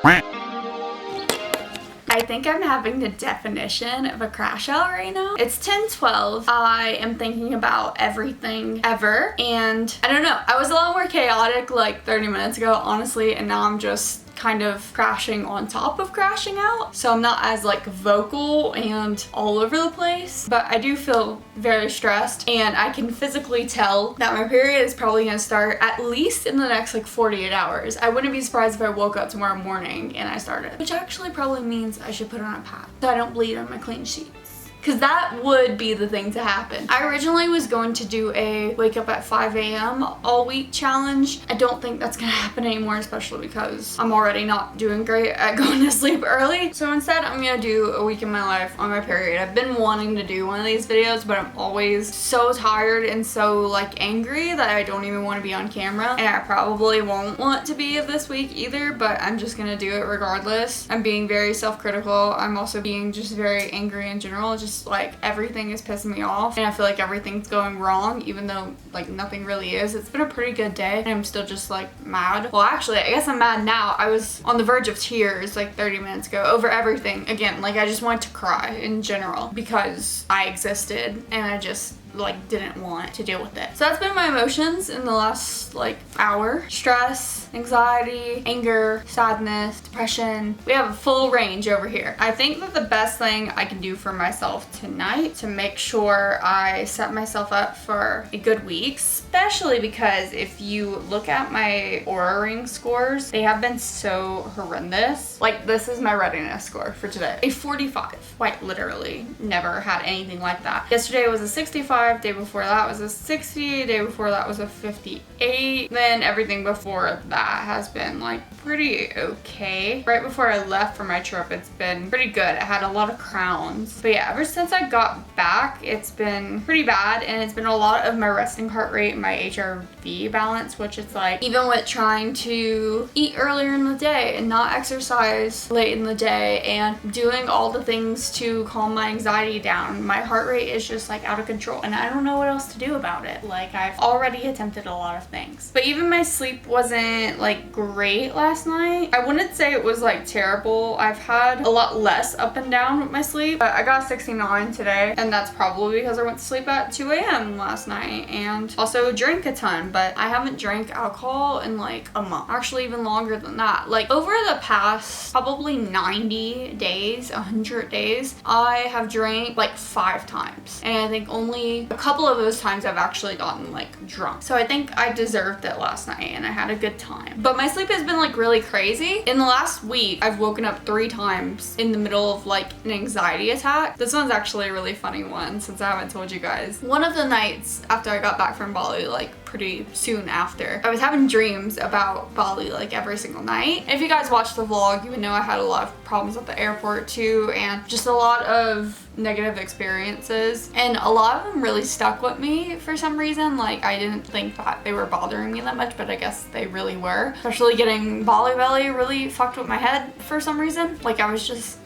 I think I'm having the definition of a crash out right now. It's 10:12. I am thinking about everything ever, and I don't know. I was a lot more chaotic like 30 minutes ago, honestly, and now I'm just kind of crashing on top of crashing out. So I'm not as like vocal and all over the place, but I do feel very stressed, and I can physically tell that my period is probably gonna start at least in the next like 48 hours. I wouldn't be surprised if I woke up tomorrow morning and I started, which actually probably means I should put on a pad so I don't bleed on my clean sheets. Because that would be the thing to happen. I originally was going to do a wake up at 5 a.m. all week challenge. I don't think that's gonna happen anymore, especially because I'm already not doing great at going to sleep early. So instead, I'm gonna do a week in my life on my period. I've been wanting to do one of these videos, but I'm always so tired and so like angry that I don't even want to be on camera. And I probably won't want to be this week either, but I'm just gonna do it regardless. I'm being very self-critical. I'm also being just very angry in general. Just like everything is pissing me off, and I feel like everything's going wrong even though like nothing really is. It's been a pretty good day and I'm still just like mad. Well, actually, I guess I'm mad now. I was on the verge of tears like 30 minutes ago over everything. Again, like I just wanted to cry in general because I existed and I just like didn't want to deal with it. So that's been my emotions in the last like hour. Stress, anxiety, anger, sadness, depression. We have a full range over here. I think that the best thing I can do for myself tonight to make sure I set myself up for a good week, especially because if you look at my Aura Ring scores, they have been so horrendous. Like this is my readiness score for today. A 45. Like literally never had anything like that. Yesterday was a 65. Day before that was a 60, day before that was a 58. Then everything before that has been like pretty okay. Right before I left for my trip, it's been pretty good. I had a lot of crowns. But yeah, ever since I got back, it's been pretty bad, and it's been a lot of my resting heart rate, my HRV balance, which is like even with trying to eat earlier in the day and not exercise late in the day and doing all the things to calm my anxiety down, my heart rate is just like out of control. And I don't know what else to do about it. Like I've already attempted a lot of things. But even my sleep wasn't like great last night. I wouldn't say it was like terrible. I've had a lot less up and down with my sleep. But I got 69 today, and that's probably because I went to sleep at 2 a.m. last night and also drank a ton. But I haven't drank alcohol in like a month. Actually even longer than that. Like over the past probably 90 days, 100 days, I have drank like 5 times. And I think only a couple of those times I've actually gotten like drunk. So I think I deserved it last night and I had a good time. But my sleep has been like really crazy. In the last week, I've woken up 3 times in the middle of like an anxiety attack. This one's actually a really funny one since I haven't told you guys. One of the nights after I got back from Bali, like pretty soon after, I was having dreams about Bali like every single night. If you guys watched the vlog, you would know I had a lot of problems at the airport too, and just a lot of negative experiences, and a lot of them really stuck with me for some reason. Like I didn't think that they were bothering me that much, but I guess they really were. Especially getting Bali belly really fucked with my head for some reason. Like it was just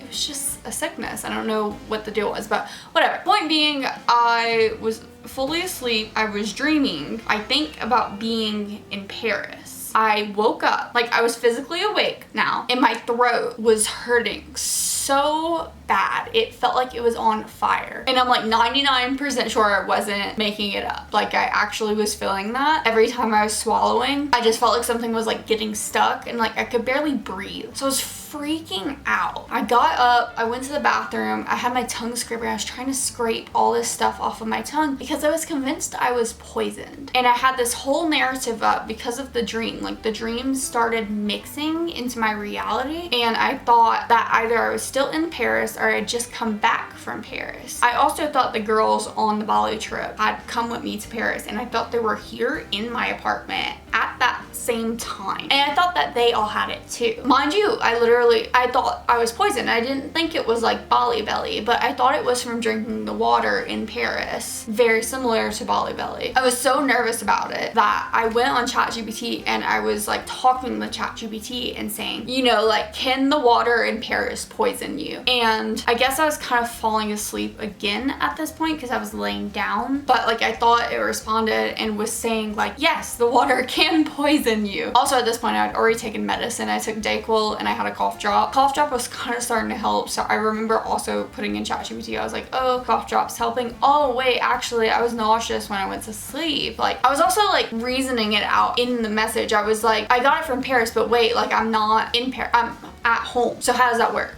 a sickness. I don't know what the deal was, but whatever. Point being, I was fully asleep. I was dreaming, I think, about being in Paris. I woke up, like I was physically awake now, and my throat was hurting so bad. It felt like it was on fire. And I'm like 99% sure I wasn't making it up. Like I actually was feeling that. Every time I was swallowing, I just felt like something was like getting stuck and like I could barely breathe. So I was freaking out. I got up, I went to the bathroom, I had my tongue scraper, I was trying to scrape all this stuff off of my tongue because I was convinced I was poisoned. And I had this whole narrative up because of the dream. Like the dream started mixing into my reality, and I thought that either I was still in Paris or I had just come back from Paris. I also thought the girls on the Bali trip had come with me to Paris, and I thought they were here in my apartment at that same time. And I thought that they all had it too. Mind you, I thought I was poisoned. I didn't think it was like Bali belly, but I thought it was from drinking the water in Paris. Very similar to Bali belly. I was so nervous about it that I went on ChatGPT and I was like talking to ChatGPT and saying, you know, like, can the water in Paris poison you? And I guess I was kind of falling asleep again at this point because I was laying down. But like I thought it responded and was saying like, yes, the water can can poison you. Also at this point I had already taken medicine. I took Dayquil and I had a cough drop. Cough drop was kind of starting to help, so I remember also putting in ChatGPT. I was like, oh, cough drop's helping. Oh wait, actually I was nauseous when I went to sleep. Like I was also like reasoning it out in the message. I was like, I got it from Paris, but wait, like I'm not in Paris, I'm at home. So how does that work?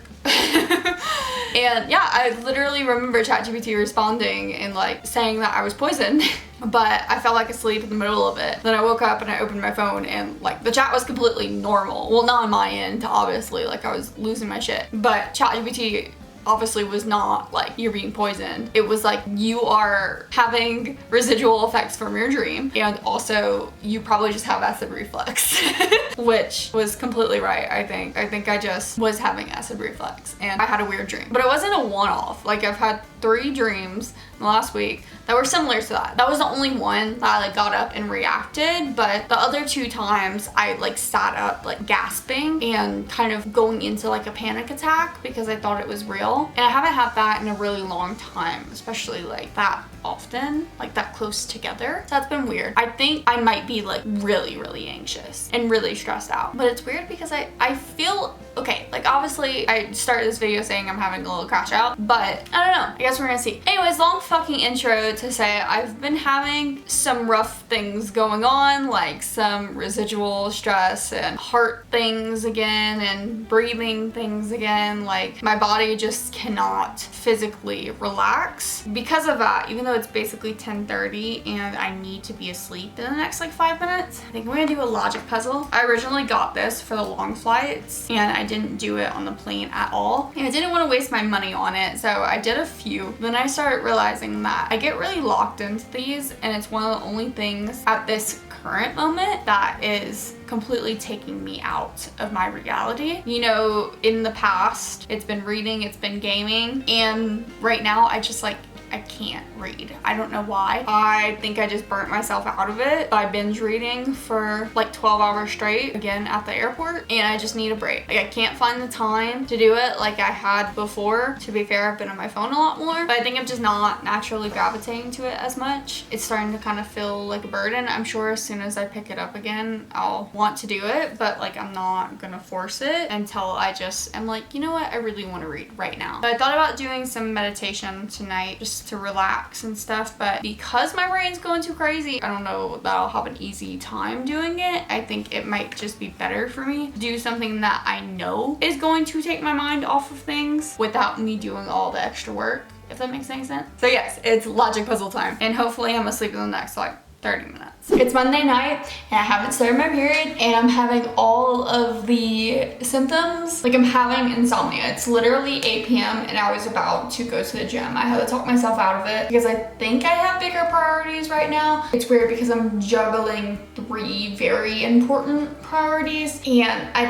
And yeah, I literally remember ChatGPT responding and like saying that I was poisoned. But I fell like asleep in the middle of it. Then I woke up and I opened my phone and like the chat was completely normal. Well, not on my end, obviously, like I was losing my shit. But ChatGPT obviously was not like you're being poisoned. It was like you are having residual effects from your dream, and also you probably just have acid reflux. Which was completely right. I think I just was having acid reflux and I had a weird dream. But it wasn't a one-off. Like I've had 3 dreams in the last week that were similar to that. That was the only one that I like got up and reacted, but the other 2 times I like sat up like gasping and kind of going into like a panic attack because I thought it was real. And I haven't had that in a really long time, especially like that often, like that close together. So that's been weird. I think I might be like really anxious and really stressed out. But it's weird because I feel okay. Like obviously I started this video saying I'm having a little crash out, but I don't know. I guess we're gonna see. Anyways, long fucking intro to say I've been having some rough things going on, like some residual stress and heart things again and breathing things again. Like my body just cannot physically relax because of that, even though it's basically 10:30 and I need to be asleep in the next like 5 minutes. I think we're gonna do a logic puzzle. I originally got this for the long flights and I didn't do it on the plane at all. And I didn't want to waste my money on it, so I did a few. Then I started realizing that I get really locked into these and it's one of the only things at this current moment that is completely taking me out of my reality. You know, in the past, it's been reading, it's been gaming, and right now I just like, I can't read. I don't know why. I think I just burnt myself out of it by binge reading for like 12 hours straight, again at the airport, and I just need a break. Like I can't find the time to do it like I had before. To be fair, I've been on my phone a lot more, but I think I'm just not naturally gravitating to it as much. It's starting to kind of feel like a burden. I'm sure as soon as I pick it up again, I'll want to do it, but like I'm not gonna force it until I just am like, you know what, I really want to read right now. But I thought about doing some meditation tonight just to relax and stuff, but because my brain's going too crazy, I don't know that I'll have an easy time doing it. I think it might just be better for me to do something that I know is going to take my mind off of things without me doing all the extra work, if that makes any sense. So yes, it's logic puzzle time, and hopefully I'm asleep in the next like 30 minutes. It's Monday night and I haven't started my period and I'm having all of the symptoms. Like I'm having insomnia. It's literally 8 p.m. and I was about to go to the gym. I had to talk myself out of it because I think I have bigger priorities right now. It's weird because I'm juggling 3 very important priorities and I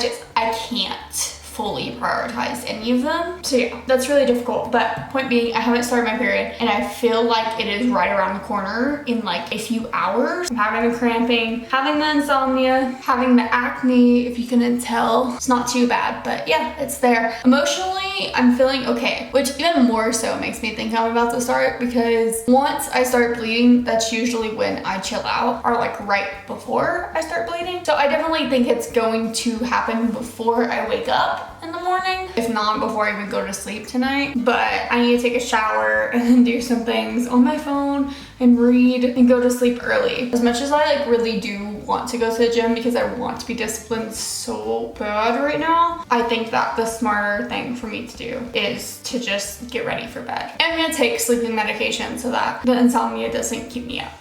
can't fully prioritize any of them. So yeah, that's really difficult. But point being, I haven't started my period and I feel like it is right around the corner in like a few hours. I'm having a cramping, having the insomnia, having the acne, if you couldn't tell. It's not too bad, but yeah, it's there. Emotionally, I'm feeling okay, which even more so makes me think I'm about to start, because once I start bleeding, that's usually when I chill out, or like right before I start bleeding. So I definitely think it's going to happen before I wake up in the morning, if not before I even go to sleep tonight. But I need to take a shower and then do some things on my phone and read and go to sleep early. As much as I like really do want to go to the gym because I want to be disciplined so bad right now, I think that the smarter thing for me to do is to just get ready for bed. And I'm gonna take sleeping medication so that the insomnia doesn't keep me up.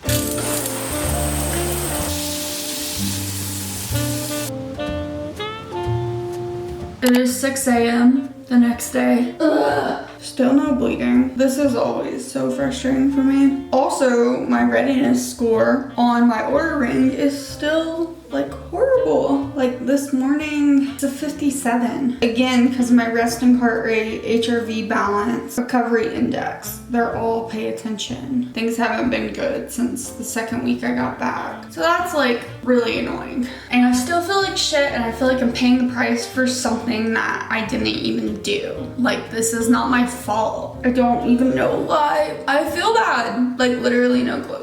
It is 6 a.m. the next day. Ugh. Still no bleeding. This is always so frustrating for me. Also, my readiness score on my Oura ring is still like horrible. Like this morning, it's a 57. Again, because of my resting heart rate, HRV balance, recovery index. They're all pay attention. Things haven't been good since the second week I got back. So that's like really annoying. And I still feel like shit, and I feel like I'm paying the price for something that I didn't even do. Like, this is not my fault. I don't even know why. I feel bad. Like, literally no clue.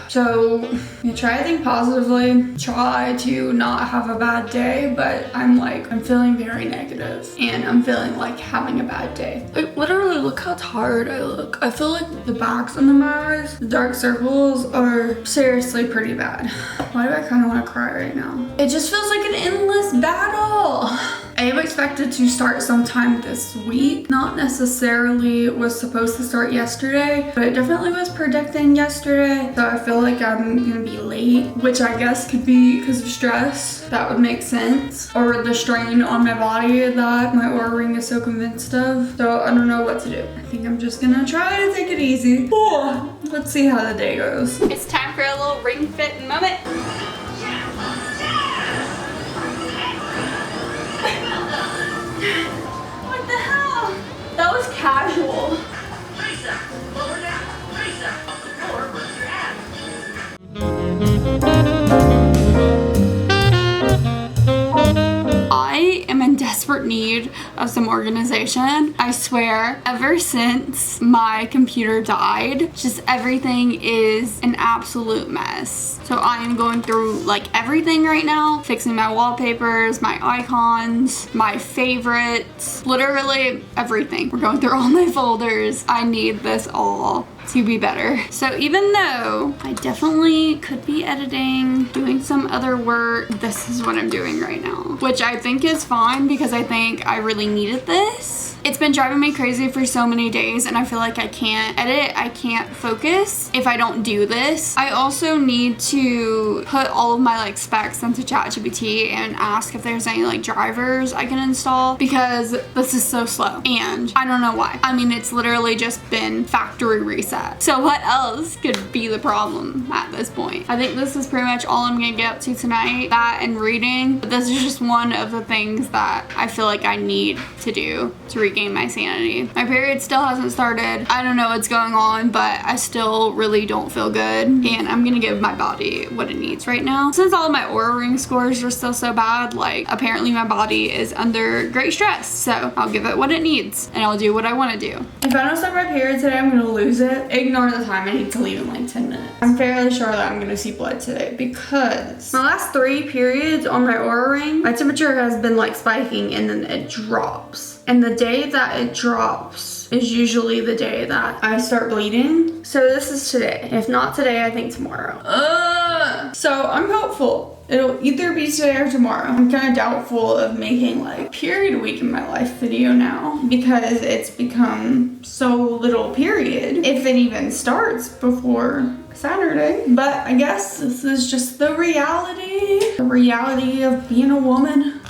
So, try to think positively. Try to not have a bad day, but I'm feeling very negative, and I'm feeling like having a bad day. Like, literally, look how tired I look. I feel like the bags under my eyes, the dark circles are seriously pretty bad. Why do I kind of want to cry right now? It just feels like an endless battle. I am expected to start sometime this week. Not necessarily was supposed to start yesterday, but it definitely was predicting yesterday. So I feel like I'm gonna be late, which I guess could be because of stress. That would make sense. Or the strain on my body that my Oura Ring is so convinced of. So I don't know what to do. I think I'm just gonna try to take it easy. Oh, let's see how the day goes. It's time for a little ring fit moment. What the hell? That was casual. Face up, lower down, face up, off the floor, where's your abs? I am in desperate need of some organization. I swear, ever since my computer died, just everything is an absolute mess. So I am going through like everything right now, fixing my wallpapers, my icons, my favorites, literally everything. We're going through all my folders. I need this all to be better. So even though I definitely could be editing, doing some other work, this is what I'm doing right now, which I think is fine because I think I really needed this. It's been driving me crazy for so many days, and I feel like I can't edit, I can't focus if I don't do this. I also need to put all of my like specs into ChatGPT and ask if there's any like drivers I can install, because this is so slow and I don't know why. I mean, it's literally just been factory reset. So what else could be the problem at this point? I think this is pretty much all I'm gonna get up to tonight, that and reading. But this is just one of the things that I feel like I need to do to regain my sanity. My period still hasn't started. I don't know what's going on, but I still really don't feel good, and I'm gonna give my body what it needs right now. Since all of my Oura Ring scores are still so bad, like apparently my body is under great stress, so I'll give it what it needs and I'll do what I want to do. If I don't start my period today, I'm gonna lose it. Ignore the time, I need to leave in like 10 minutes. I'm fairly sure that I'm gonna see blood today because my last 3 periods on my Oura Ring, my temperature has been like spiking and then it drops. And the day that it drops is usually the day that I start bleeding. So this is today. If not today, I think tomorrow. So I'm hopeful it'll either be today or tomorrow. I'm kind of doubtful of making like period week in my life video now because it's become so little period, if it even starts before Saturday. But I guess this is just the reality of being a woman.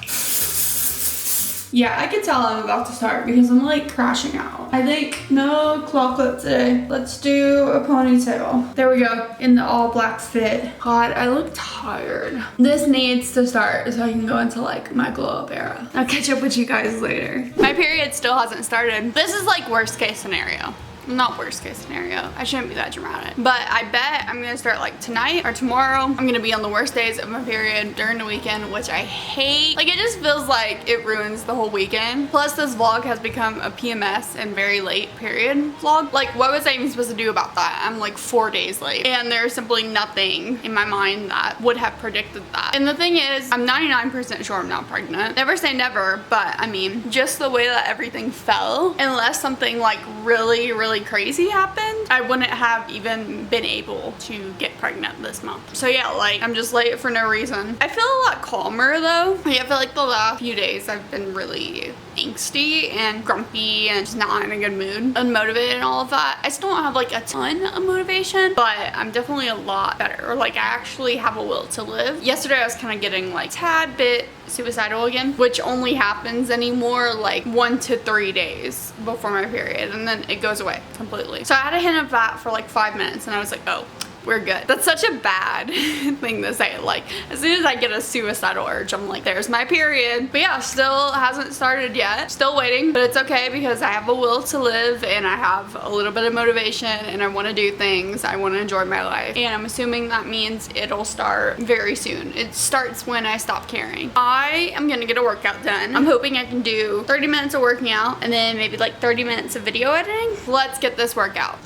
Yeah, I can tell I'm about to start because I'm like crashing out. I think no claw clip today. Let's do a ponytail. There we go, in the all black fit. God, I look tired. This needs to start so I can go into like my glow up era. I'll catch up with you guys later. My period still hasn't started. This is like worst case scenario. Not worst case scenario. I shouldn't be that dramatic. But I bet I'm gonna start like tonight or tomorrow. I'm gonna be on the worst days of my period during the weekend, which I hate. Like, it just feels like it ruins the whole weekend. Plus, this vlog has become a PMS and very late period vlog. Like, what was I even supposed to do about that? I'm like 4 days late. And there's simply nothing in my mind that would have predicted that. And the thing is, I'm 99% sure I'm not pregnant. Never say never, but I mean, just the way that everything fell, unless something like really crazy happened, I wouldn't have even been able to get pregnant this month. So yeah, like, I'm just late for no reason. I feel a lot calmer though. I feel like the last few days I've been really angsty and grumpy and just not in a good mood, unmotivated and all of that. I still don't have like a ton of motivation, but I'm definitely a lot better. Or like, I actually have a will to live. Yesterday I was kind of getting like tad bit suicidal again, which only happens anymore like 1 to 3 days before my period, and then it goes away completely. So I had a hint of that for like 5 minutes and I was like, oh, we're good. That's such a bad thing to say. Like, as soon as I get a suicidal urge, I'm like, there's my period. But yeah, still hasn't started yet. Still waiting, but it's okay because I have a will to live and I have a little bit of motivation and I want to do things. I want to enjoy my life. And I'm assuming that means it'll start very soon. It starts when I stop caring. I am gonna get a workout done. I'm hoping I can do 30 minutes of working out and then maybe like 30 minutes of video editing. Let's get this workout.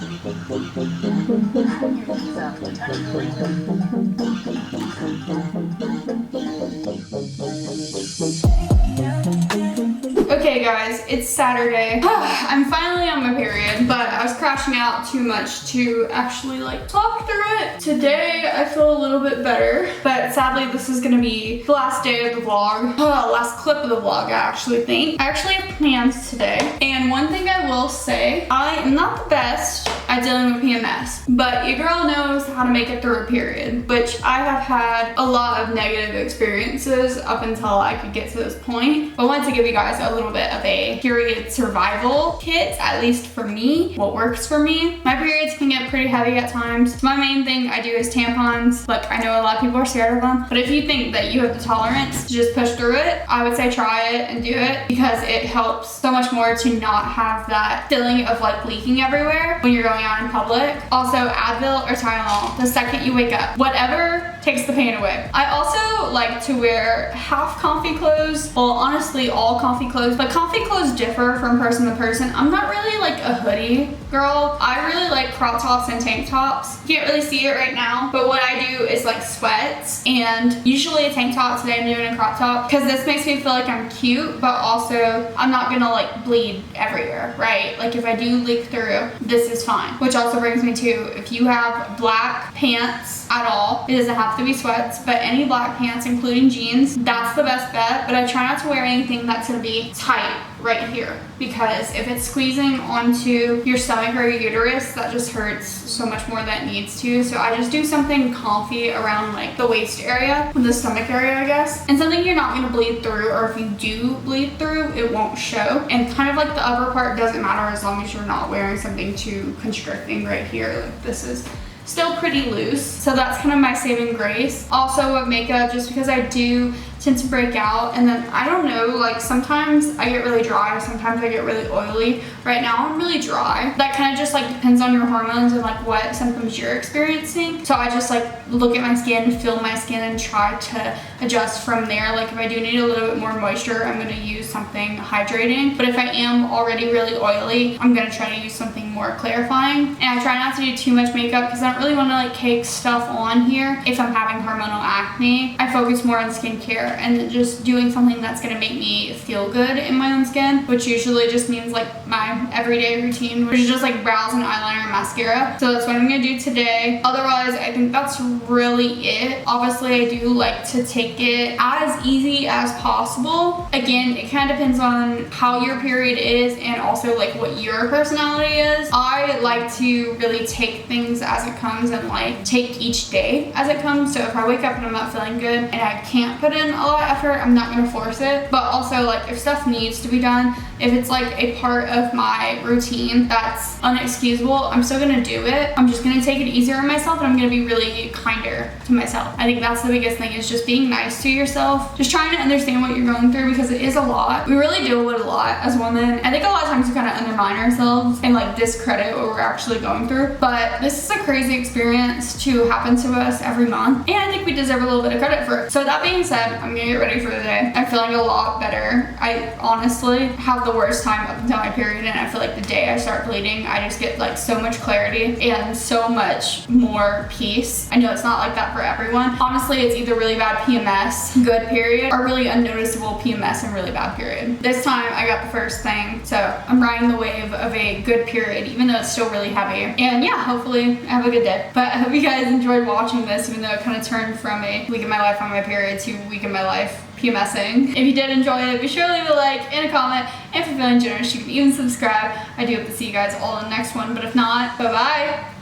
Okay guys, it's Saturday. I'm finally on my period, but I was crashing out too much to actually like talk through it. Today I feel a little bit better, but sadly this is gonna be the last day of the vlog. Last clip of the vlog, I actually think. I actually have plans today, and one thing I will say, I am not the best at dealing with PMS, but your girl knows how to make it through a period, which I have had a lot of negative experiences up until I could get to this point. But I wanted to give you guys a little bit of a period survival kit, at least for me, what works for me. My periods can get pretty heavy at times. So my main thing I do is tampons. Look, I know a lot of people are scared of them, but if you think that you have the tolerance to just push through it, I would say try it and do it because it helps so much more to not have that feeling of like leaking everywhere when you're going out in public. Also, Advil or Tylenol the second you wake up. Whatever takes the pain away. I also like to wear half comfy clothes. Well, honestly, all comfy clothes, but comfy clothes differ from person to person. I'm not really like a hoodie girl. I really like crop tops and tank tops. You can't really see it right now, but what I do is like sweats and usually a tank top. Today I'm doing a crop top because this makes me feel like I'm cute, but also I'm not gonna like bleed everywhere, right? Like if I do leak through, this is fine. Which also brings me to, if you have black pants at all, it doesn't have to be sweats, but any black pants, including jeans, that's the best bet. But I try not to wear anything that's gonna be tight right here, because if it's squeezing onto your stomach or your uterus, that just hurts so much more than it needs to. So I just do something comfy around like the waist area, the stomach area, I guess, and something you're not gonna bleed through, or if you do bleed through, it won't show. And kind of like the upper part doesn't matter as long as you're not wearing something too constricting right here. Like this is still pretty loose, so that's kind of my saving grace. Also with makeup, just because I do tend to break out, and then I don't know, like sometimes I get really dry, sometimes I get really oily. Right now I'm really dry. That kind of just like depends on your hormones and like what symptoms you're experiencing. So I just like look at my skin, feel my skin, and try to adjust from there. Like if I do need a little bit more moisture, I'm gonna use something hydrating. But if I am already really oily, I'm gonna try to use something more clarifying. And I try not to do too much makeup because I don't really want to like cake stuff on here if I'm having hormonal acne. I focus more on skincare and just doing something that's gonna make me feel good in my own skin, which usually just means like my everyday routine, which is just like brows and eyeliner and mascara. So that's what I'm gonna do today. Otherwise, I think that's really it. Obviously, I do like to take it as easy as possible. Again, it kind of depends on how your period is and also like what your personality is. I like to really take things as it comes and like take each day as it comes. So if I wake up and I'm not feeling good and I can't put in a lot of effort, I'm not gonna force it. But also like if stuff needs to be done, if it's like a part of my routine that's unexcusable, I'm still gonna do it. I'm just gonna take it easier on myself, and I'm gonna be really kinder to myself. I think that's the biggest thing, is just being nice to yourself. Just trying to understand what you're going through, because it is a lot. We really deal with a lot as women. I think a lot of times we kind of undermine ourselves and like discredit what we're actually going through. But this is a crazy experience to happen to us every month, and I think we deserve a little bit of credit for it. So that being said, I'm gonna get ready for the day. I'm feeling a lot better. I honestly have the worst time up until my period, and I feel like the day I start bleeding, I just get like so much clarity and so much more peace. I know it's not like that for everyone. Honestly, it's either really bad PMS, good period, or really unnoticeable PMS and really bad period. This time I got the first thing, so I'm riding the wave of a good period, even though it's still really heavy. And yeah, hopefully I have a good day. But I hope you guys enjoyed watching this, even though it kind of turned from a week in my life on my period to week in my life PMSing. If you did enjoy it, be sure to leave a like and a comment. And if you're feeling generous, you can even subscribe. I do hope to see you guys all in the next one, but if not, bye-bye.